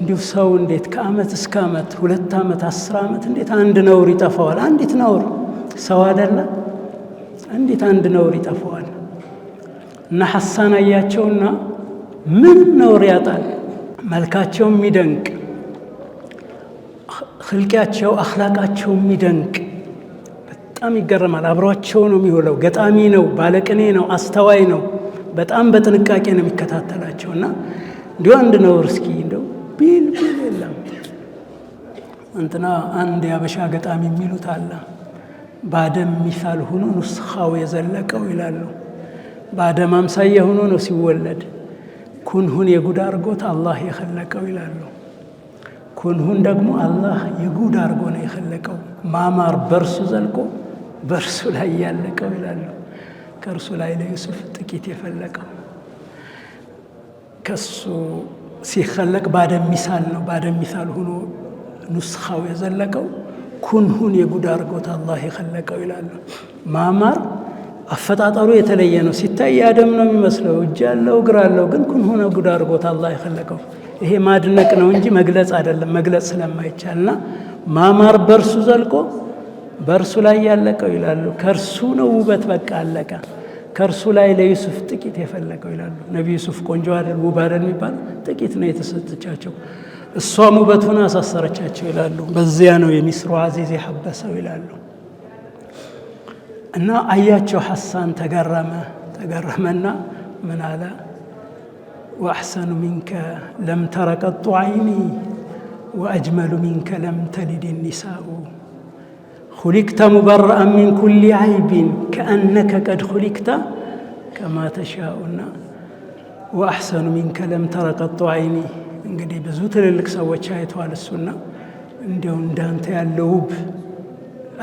እንዲሁ ሰው እንዴት ከአመት እስከ አመት 2 ዓመት 10 ዓመት እንዴት አንድ ነውር ይጠፋዋል? አንዲት ነውር ሰው አይደለ? እንዴት አንድ ነውር ይጠፋዋል? እና ሐሳን አያቸውና ምንም ነውር ያጣል። መልካቸው የሚደንቅ خلقያቸው አኽላቃቸው የሚደንቅ በጣም ይገርማል። አብሯቸው ነው የሚውለው። ገጣሚ ነው፣ ባለቅኔ ነው፣ አስተዋይ ነው። በጣም በጥንቃቄ ነው የሚከታተላቸውና እንዲሁ አንድ ነውር እስኪ እንደው ቢል የለም። እንትና አንድ ያበሻ ገጣሚ የሚሉት አለ በአደም ሚሳል ሆኖ ንስኻው የዘለቀው ይላሉ። በአደም አምሳያ ሆኖ ነው ሲወለድ። ኩንሁን የጉድ አርጎት አላህ የኸለቀው ይላሉ። ኩንሁን ደግሞ አላህ የጉድ አርጎ ነው የኸለቀው። ማማር በርሱ ዘልቆ በርሱ ላይ ያለቀው ይላሉ። ከእርሱ ላይ ለዩሱፍ ጥቂት የፈለቀው ከሱ ሲኸለቅ በአደም ሚሳል ነው። በአደም ሚሳል ሆኖ ንስኻው የዘለቀው ኩንሁን የጉድ አርጎት አላህ የኸለቀው ይላሉ። ማማር አፈጣጠሩ የተለየ ነው። ሲታይ የአደም ነው የሚመስለው፣ እጅ ያለው እግር አለው፣ ግን ኩንሁን የጉድ አርጎት አላህ የኸለቀው። ይሄ ማድነቅ ነው እንጂ መግለጽ አይደለም፣ መግለጽ ስለማይቻልና ማማር በርሱ ዘልቆ በርሱ ላይ ያለቀው ይላሉ። ከርሱ ነው ውበት በቃ አለቀ። ከርሱ ላይ ለዩሱፍ ጥቂት የፈለቀው ይላሉ። ነቢ ዩሱፍ ቆንጆ አይደል ውብ አይደል የሚባል ጥቂት ነው የተሰጠቻቸው። እሷም ውበቱን አሳሰረቻቸው ይላሉ። በዚያ ነው የሚስሩ አዚዝ የሐበሰው ይላሉ። እና አያቸው ሐሳን ተገረመና ምን አለ? ወአሕሰኑ ሚንከ ለም ተረ ቀጡ ዐይኒ ወአጅመሉ ሚንከ ለም ተሊድ ኒሳኡ ኹሊቅተ ሙበረአን ሚን ኩሊ ዐይቢን ከአነከ ቀድ ኹሊቅተ ከማ ተሻኡና ወአሕሰኑ ሚንከ ለም ተረ ቀጡ ዐይኒ። እንግዲህ ብዙ ትልልቅ ሰዎች አይተዋል እሱና እንዲያው እንዳንተ ያለ ውብ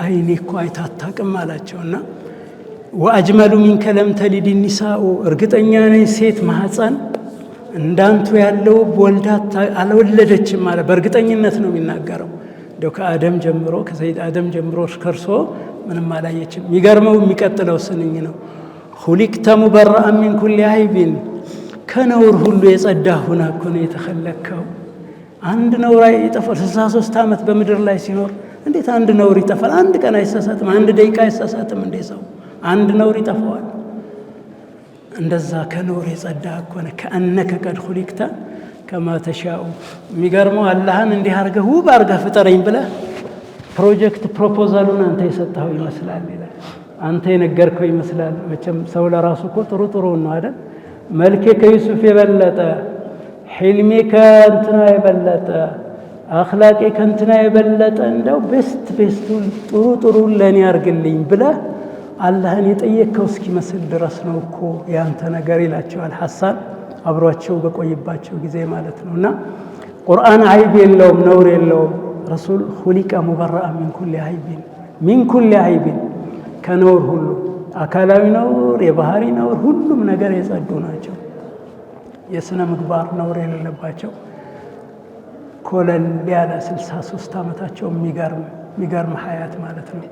አይኔ እኮ አይታ አታውቅም አላቸውና ወአጅመሉ ሚንከ ለም ተሊድ ኒሳኡ እርግጠኛ ነኝ ሴት ማህፀን እንዳንቱ ያለው ወልዳ አልወለደችም አለ። በእርግጠኝነት ነው የሚናገረው። እንደው ከአደም ጀምሮ ከሰይድ አደም ጀምሮ ከርሶ ምንም አላየችም። የሚገርመው የሚቀጥለው ስንኝ ነው። ኹሊቅተ ሙበረአን ሚን ኩሊ ዐይቢን ከነውር ሁሉ የጸዳህ ሆነህ እኮ ነው የተኸለከው። አንድ ነውር ይጠፋል። 63 ዓመት በምድር ላይ ሲኖር እንዴት አንድ ነውር ይጠፋል? አንድ ቀን አይሳሳትም፣ አንድ ደቂቃ አይሳሳትም። እንዴ ሰው አንድ ነውር ይጠፋዋል? እንደዛ ከነውር የጸዳህ እኮ ነህ። ከአነከ ቀድ ኹሊቅተ ከማ ተሻኡ። የሚገርመው አላህን እንዲህ አድርገህ ውብ አድርገህ ፍጠረኝ ብለህ ፕሮጀክት ፕሮፖዛሉን አንተ የሰጠኸው ይመስላል ይላል። አንተ የነገርከው ይመስላል። መቼም ሰው ለራሱ እኮ ጥሩ ጥሩ ነው አይደል? መልኬ ከዩሱፍ የበለጠ ሒልሜ ከእንትና የበለጠ አኽላቄ ከእንትና የበለጠ እንደው ቤስቱን ጥሩ ጥሩን ለእኔ አድርግልኝ ብለህ አላህን የጠየቅከው እስኪመስል ድረስ ነው እኮ ያንተ ነገር ይላቸዋል ሐሳን አብሯቸው በቆይባቸው ጊዜ ማለት ነው። እና ቁርአን አይብ የለውም፣ ነውር የለውም። ረሱል ኹሊቀ ሙበረአን ሚን ኩሊ ዐይቢን፣ ሚን ኩሊ ዐይቢን ከነውር ሁሉ አካላዊ ነውር፣ የባህሪ ነውር፣ ሁሉም ነገር የጸዱ ናቸው። የስነ ምግባር ነውር የሌለባቸው ኮለል ያለ 63 ዓመታቸው የሚገርም ሀያት ማለት ነው።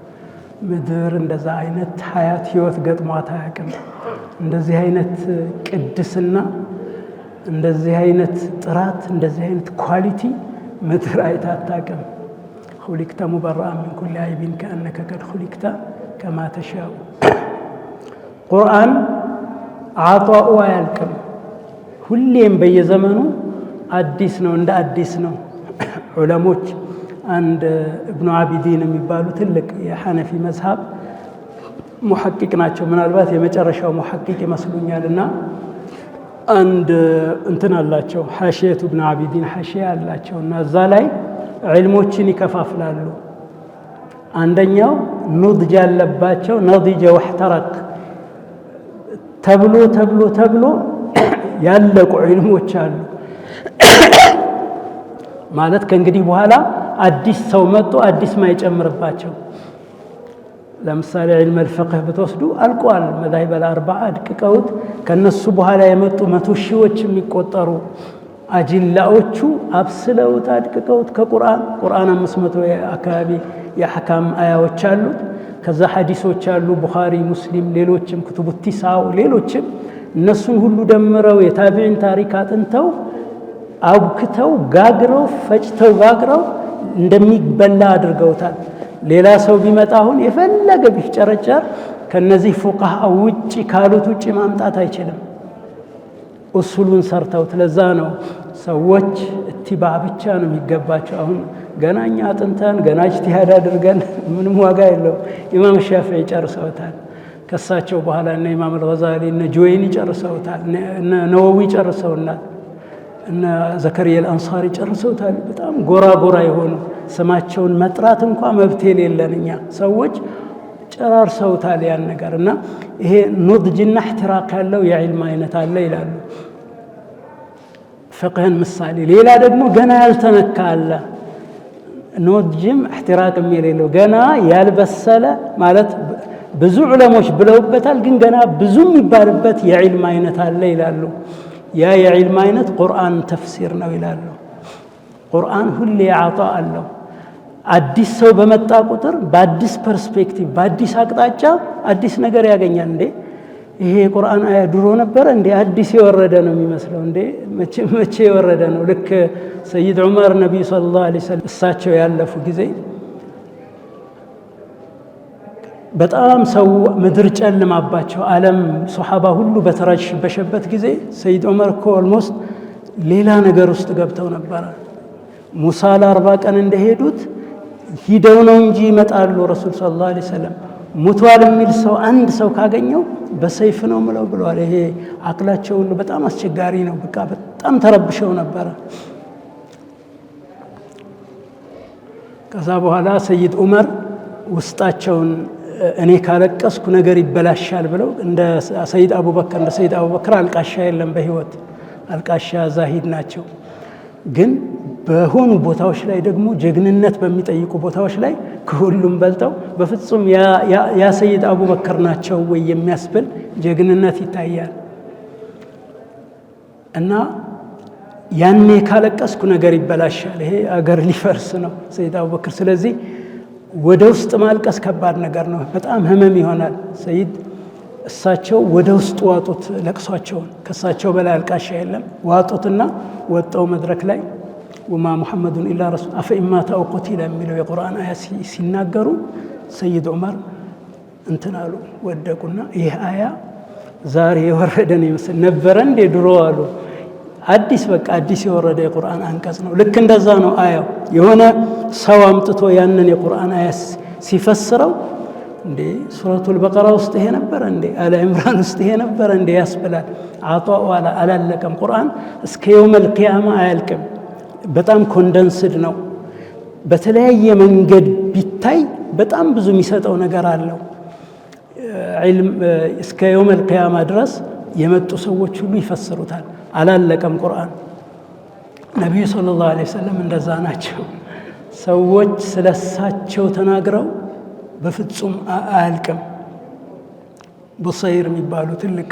ምድር እንደዛ አይነት ሀያት ህይወት ገጥሟት አያውቅም። እንደዚህ አይነት ቅድስና፣ እንደዚህ አይነት ጥራት፣ እንደዚህ አይነት ኳሊቲ ምድር አይታ አታውቅም። ኹሊቅተ ሙበረአን ሚን ኩሊ ዐይቢን ከአነከ ቀድ ኹሊቅተ ከማ ተሻኡ። ቁርአን አጧኡ አያልቅም። ሁሌም በየዘመኑ አዲስ ነው፣ እንደ አዲስ ነው። ዑለሞች አንድ እብኑ አቢዲን የሚባሉ ትልቅ የሐነፊ መዝሃብ ሙሐቂቅ ናቸው። ምናልባት የመጨረሻው ሙሐቂቅ ይመስሉኛልና አንድ እንትን አላቸው፣ ሐሺየቱ እብኑ አቢዲን ሐሺያ አላቸው እና እዛ ላይ ዒልሞችን ይከፋፍላሉ። አንደኛው ኑድጅ ያለባቸው ነዲጀ ወሕተረክ ተብሎ ተብሎ ተብሎ ያለቁ ዒልሞች አሉ። ማለት ከእንግዲህ በኋላ አዲስ ሰው መጥቶ አዲስ ማይጨምርባቸው። ለምሳሌ ዒልመል ፊቅህ ብትወስዱ አልቋል። መዛሂብ አልአርባዓ አድቅቀውት ከነሱ በኋላ የመጡ 100 ሺዎች የሚቆጠሩ አጅላዎቹ አብስለውት አድቅቀውት ከቁርአን 500 አካባቢ የአሕካም አያዎች አሉት። ከዛ ሐዲሶች አሉ፣ ቡኻሪ፣ ሙስሊም፣ ሌሎችም ክቱቡ ቲሳው፣ ሌሎችም እነሱን ሁሉ ደምረው የታቢዒን ታሪክ አጥንተው አብክተው ጋግረው ፈጭተው ጋግረው እንደሚበላ አድርገውታል። ሌላ ሰው ቢመጣ አሁን የፈለገ ቢፍጨረጨር ከነዚህ ፉቃሃ ውጪ ካሉት ውጪ ማምጣት አይችልም። ኡሱሉን ሰርተውት። ለዛ ነው ሰዎች እትባዕ ብቻ ነው የሚገባቸው። አሁን ገና እኛ አጥንተን ገና ኢጅቲሃድ አድርገን ምንም ዋጋ የለው። ኢማም ሻፊዒ ጨርሰውታል። ከሳቸው በኋላ እነ ኢማም አልገዛሊ እነ ጁወይኒ ጨርሰውታል። እነ ነወዊ ጨርሰውናል። እነ ዘከሪያ አልአንሳሪ ጨርሰውታል። በጣም ጎራ ጎራ የሆኑ ስማቸውን መጥራት እንኳ መብት የሌለን እኛ ሰዎች ጨራርሰውታል ያን ነገር። እና ይሄ ኑድጅና እሕትራቅ ያለው የዕልም አይነት አለ ይላሉ። ፍቅህን ምሳሌ። ሌላ ደግሞ ገና ያልተነካ አለ። ኑድጅም እሕትራቅም የሌለው ገና ያልበሰለ ማለት ብዙ ዑለሞች ብለውበታል፣ ግን ገና ብዙ የሚባልበት የዕልም አይነት አለ ይላሉ። ያ የዕልም አይነት ቁርአን ተፍሲር ነው ይላሉ። ቁርአን ሁሌ ዓጣ አለው። አዲስ ሰው በመጣ ቁጥር በአዲስ ፐርስፔክቲቭ በአዲስ አቅጣጫ አዲስ ነገር ያገኛል። እንዴ ይሄ የቁርአን አያ ድሮ ነበረ እንዴ? አዲስ የወረደ ነው የሚመስለው። እንዴ መቼ የወረደ ነው? ልክ ሰይድ ዑመር ነቢዩ ሰለላሁ ዐለይሂ ወሰለም እሳቸው ያለፉ ጊዜ በጣም ሰው ምድር ጨልማባቸው ዓለም ሶሓባ ሁሉ በተረበሸበት ጊዜ ሰይድ ዑመር እኮ ኦልሞስት ሌላ ነገር ውስጥ ገብተው ነበረ። ሙሳ ለ40 ቀን እንደሄዱት ሂደው ነው እንጂ ይመጣሉ ረሱል ሰለላሁ ዐለይሂ ወሰለም። ሙቷል የሚል ሰው አንድ ሰው ካገኘው በሰይፍ ነው ምለው ብለዋል። ይሄ አቅላቸው ሁሉ በጣም አስቸጋሪ ነው። በቃ በጣም ተረብሸው ነበረ። ከዛ በኋላ ሰይድ ዑመር ውስጣቸውን እኔ ካለቀስኩ ነገር ይበላሻል ብለው እንደ ሰይድ አቡበክር አልቃሻ የለም በህይወት አልቃሻ ዛሂድ ናቸው። ግን በሆኑ ቦታዎች ላይ ደግሞ ጀግንነት በሚጠይቁ ቦታዎች ላይ ከሁሉም በልጠው በፍጹም ያ ሰይድ አቡበክር ናቸው ወይ የሚያስብል ጀግንነት ይታያል። እና ያኔ ካለቀስኩ ነገር ይበላሻል፣ ይሄ አገር ሊፈርስ ነው ሰይድ አቡበክር። ስለዚህ ወደ ውስጥ ማልቀስ ከባድ ነገር ነው፣ በጣም ህመም ይሆናል። ሰይድ እሳቸው ወደ ውስጥ ዋጡት ለቅሷቸውን፣ ከእሳቸው በላይ አልቃሻ የለም። ዋጡትና ወጣው መድረክ ላይ ወማ ሙሐመዱን ኢላ ረሱል አፈኢማታ አው ቁቲለ የሚለው የቁርአን አያ ሲናገሩ ሰይድ ዑመር እንትን አሉ፣ ወደቁና ይህ አያ ዛሬ የወረደ ነው ይመስል ነበረ እንዴ ድሮ አሉ። አዲስ በቃ አዲስ የወረደ የቁርአን አንቀጽ ነው። ልክ እንደዛ ነው አያው። የሆነ ሰው አምጥቶ ያንን የቁርአን አያ ሲፈስረው እንዴ ሱረቱል በቀራ ውስጥ ይሄ ነበር እንዴ አለ ኢምራን ውስጥ ይሄ ነበር እንዴ ያስብላል። አጣው አላለቀም ቁርአን እስከ የውመል ቂያማ አያልቅም። በጣም ኮንደንስድ ነው። በተለያየ መንገድ ቢታይ በጣም ብዙ የሚሰጠው ነገር አለው። ዒልም እስከ የውመል ቂያማ ድረስ የመጡ ሰዎች ሁሉ ይፈስሩታል። አላለቀም ቁርአን። ነቢዩ ሰለላሁ ዐለይሂ ወሰለም እንደዛ ናቸው። ሰዎች ስለሳቸው ተናግረው በፍጹም አያልቅም። ቡሰይር የሚባሉ ትልቅ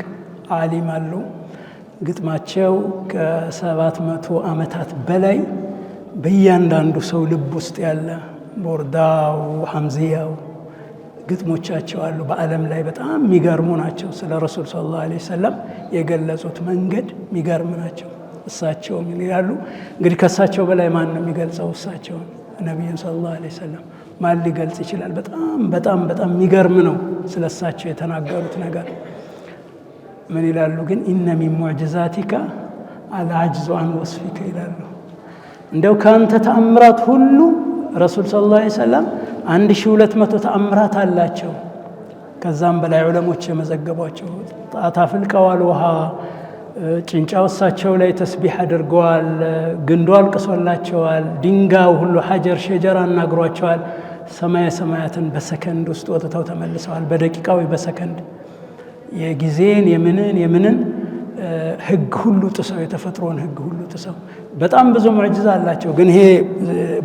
ዓሊም አሉ። ግጥማቸው ከ700 ዓመታት በላይ በእያንዳንዱ ሰው ልብ ውስጥ ያለ ቦርዳው፣ ሐምዝያው ግጥሞቻቸው አሉ። በዓለም ላይ በጣም የሚገርሙ ናቸው። ስለ ረሱል ሰለላሁ ዐለይሂ ወሰለም የገለጹት መንገድ የሚገርም ናቸው። እሳቸው ምን ይላሉ እንግዲህ ከእሳቸው በላይ ማን ነው የሚገልጸው? እሳቸውን ነቢዩን ሰለላሁ ዐለይሂ ወሰለም ማን ሊገልጽ ይችላል? በጣም በጣም በጣም የሚገርም ነው ስለ እሳቸው የተናገሩት ነገር። ምን ይላሉ ግን ኢነ ሚን ሙዕጅዛቲካ አልዐጅዙ አን ወስፊከ ይላሉ። እንደው ከአንተ ተአምራት ሁሉ ረሱል ሰለላሁ ዐለይሂ ወሰለም 1200 ተአምራት አላቸው። ከዛም በላይ ዑለሞች የመዘገቧቸው ጣት አፍልቀዋል፣ ውሃ ጭንጫው እሳቸው ላይ ተስቢሕ አድርገዋል፣ ግንዱ አልቅሶላቸዋል፣ ድንጋዩ ሁሉ ሐጀር ሸጀራ አናግሯቸዋል። ሰማየ ሰማያትን በሰከንድ ውስጥ ወጥተው ተመልሰዋል። በደቂቃዊ በሰከንድ የጊዜን የምንን ህግ ሁሉ ጥሰው የተፈጥሮን ህግ ሁሉ ጥሰው በጣም ብዙ ሙዕጅዛ አላቸው። ግን ይሄ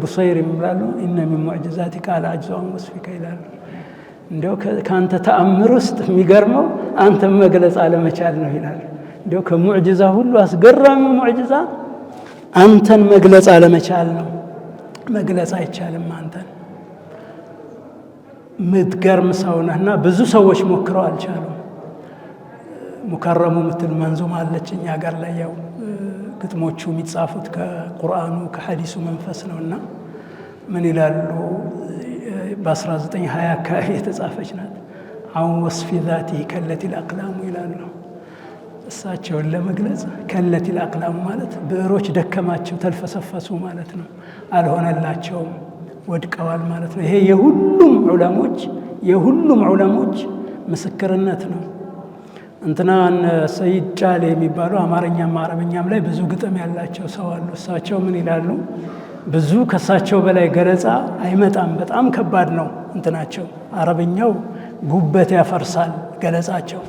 ቡሰይር የሚባሉ ኢነ ሚን ሙዕጅዛቲካ አልዐጅዙ አን ወስፊከ ይላሉ። እንደው ከአንተ ተአምር ውስጥ የሚገርመው አንተን መግለጽ አለመቻል ነው ይላሉ። እንደው ከሙዕጅዛ ሁሉ አስገራሚ ሙዕጅዛ አንተን መግለጽ አለመቻል ነው። መግለጽ አይቻልም። አንተን ምትገርም ሰው ነህና ብዙ ሰዎች ሞክረው አልቻሉም። ሙከረሙ ምትል መንዙም አለች እኛ ሀገር ላይ ያው ግጥሞቹ የሚጻፉት ከቁርአኑ ከሐዲሱ መንፈስ ነውና ምን ይላሉ? በ1920 አካባቢ የተጻፈች ናት። አሁን ወስፊ ዛቲ ከለቲል አቅላሙ ይላሉ። እሳቸውን ለመግለጽ ከለቲል አቅላሙ ማለት ብዕሮች ደከማቸው፣ ተልፈሰፈሱ ማለት ነው። አልሆነላቸውም፣ ወድቀዋል ማለት ነው። ይሄ የሁሉም ዑለሞች ምስክርነት ነው። እንትናን ሰይድ ጫሌ የሚባሉ አማርኛም አረብኛም ላይ ብዙ ግጥም ያላቸው ሰው አሉ። እሳቸው ምን ይላሉ? ብዙ ከእሳቸው በላይ ገለጻ አይመጣም። በጣም ከባድ ነው እንትናቸው። አረብኛው ጉበት ያፈርሳል ገለጻቸው።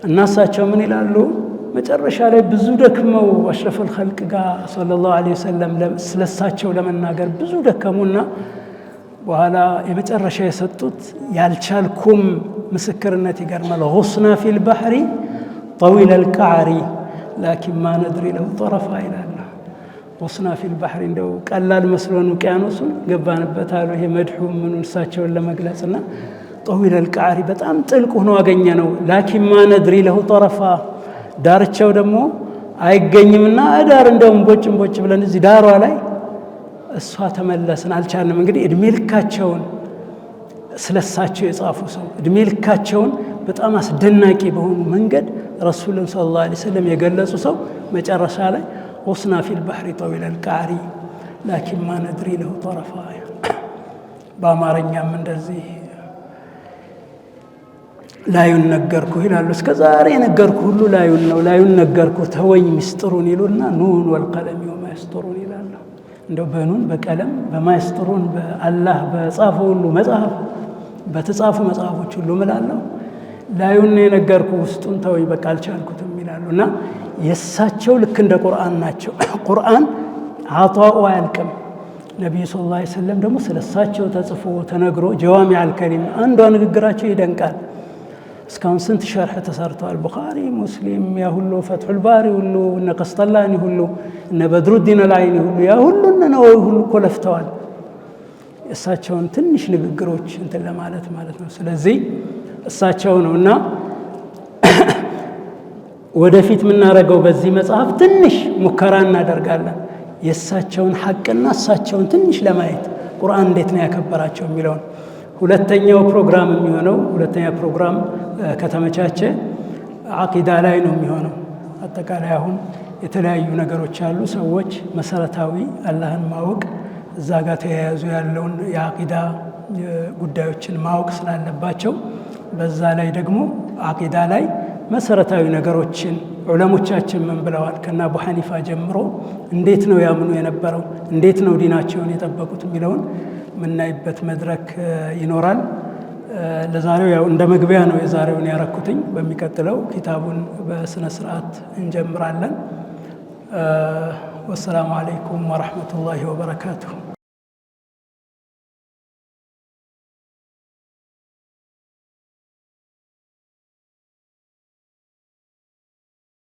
እና እሳቸው ምን ይላሉ? መጨረሻ ላይ ብዙ ደክመው አሽረፈል ኸልቅ ጋር ሰለላሁ ዐለይሂ ወሰለም ስለሳቸው ለመናገር ብዙ ደከሙና በኋላ የመጨረሻ የሰጡት ያልቻልኩም ምስክርነት ይገርማል። ጉስና ፊል ባህሪ ጠዊለ ልቃዕሪ ላኪን ማ ነድሪ ለው ጠረፋ ይላል። ጉስና ፊል ባህሪ እንደው ቀላል መስሎን ውቅያኖሱን ገባንበት አሉ። ይሄ መድሑ ምኑን እሳቸውን ለመግለጽና ጠዊለ ልቃዕሪ በጣም ጥልቅ ሆኖ አገኘ ነው። ላኪን ማ ነድሪ ለሁ ጠረፋ ዳርቻው ደግሞ አይገኝምና ዳር እንደውም ቦጭ ብለን እዚህ ዳሯ ላይ እሷ ተመለስን አልቻልንም። እንግዲህ እድሜ ልካቸውን ስለሳቸው የጻፉ ሰው እድሜ ልካቸውን በጣም አስደናቂ በሆኑ መንገድ ረሱልን ሰለላሁ ዐለይሂ ወሰለም የገለጹ ሰው መጨረሻ ላይ ወስና ፊል ባህሪ ጠዊለ ልቃዕሪ ላኪን ማ ነድሪ ለሁ ጠረፋ። በአማርኛም እንደዚህ ላዩን ነገርኩ ይላሉ። እስከ ዛሬ ነገርኩ ሁሉ ላዩን ነው። ላዩን ነገርኩ ተወኝ ሚስጥሩን ይሉና ኑን ወልቀለም ወማ ይስጥሩን ይላሉ። እንደው በኑን በቀለም በማይስጥሩን በአላህ በጻፈው ሁሉ መጽሐፍ በተጻፉ መጽሐፎች ሁሉ እምላለሁ ላዩን የነገርኩ ውስጡን ተወኝ በቃ አልቻልኩትም ይላሉ። እና የእሳቸው ልክ እንደ ቁርአን ናቸው። ቁርአን አጣኡ አያልቅም። ነቢዩ ሰለላሁ ዐለይሂ ወሰለም ደግሞ ስለሳቸው ተጽፎ ተነግሮ ጀዋሚዕ አልከሊም አንዷ ንግግራቸው ይደንቃል። እስካሁን ስንት ሸርሕ ተሰርተዋል። ቡኻሪ፣ ሙስሊም፣ ያ ሁሉ ፈትሑል ባሪ ሁሉ እነ ቀስጠላኒ ሁሉ እነ በድሩዲን አልዓይኒ ሁሉ ያ ሁሉ እነ ነወዊ ሁሉ እኮ ለፍተዋል እሳቸውን ትንሽ ንግግሮች እንትን ለማለት ማለት ነው። ስለዚህ እሳቸው ነው እና ወደፊት የምናደርገው በዚህ መጽሐፍ ትንሽ ሙከራ እናደርጋለን የእሳቸውን ሐቅና እሳቸውን ትንሽ ለማየት ቁርአን እንዴት ነው ያከበራቸው የሚለውን። ሁለተኛው ፕሮግራም የሚሆነው ሁለተኛ ፕሮግራም ከተመቻቸ አቂዳ ላይ ነው የሚሆነው። አጠቃላይ አሁን የተለያዩ ነገሮች አሉ። ሰዎች መሰረታዊ አላህን ማወቅ እዛ ጋር ተያያዙ ያለውን የአቂዳ ጉዳዮችን ማወቅ ስላለባቸው በዛ ላይ ደግሞ አቂዳ ላይ መሰረታዊ ነገሮችን ዑለሞቻችን ምን ብለዋል ከና አቡ ሐኒፋ ጀምሮ እንዴት ነው ያምኑ የነበረው እንዴት ነው ዲናቸውን የጠበቁት የሚለውን ምናይበት መድረክ ይኖራል። ለዛሬው ያው እንደ መግቢያ ነው የዛሬውን ያረኩትኝ። በሚቀጥለው ኪታቡን በስነ ስርዓት እንጀምራለን። ወሰላሙ አለይኩም ወራህመቱላሂ ወበረካቱሁ።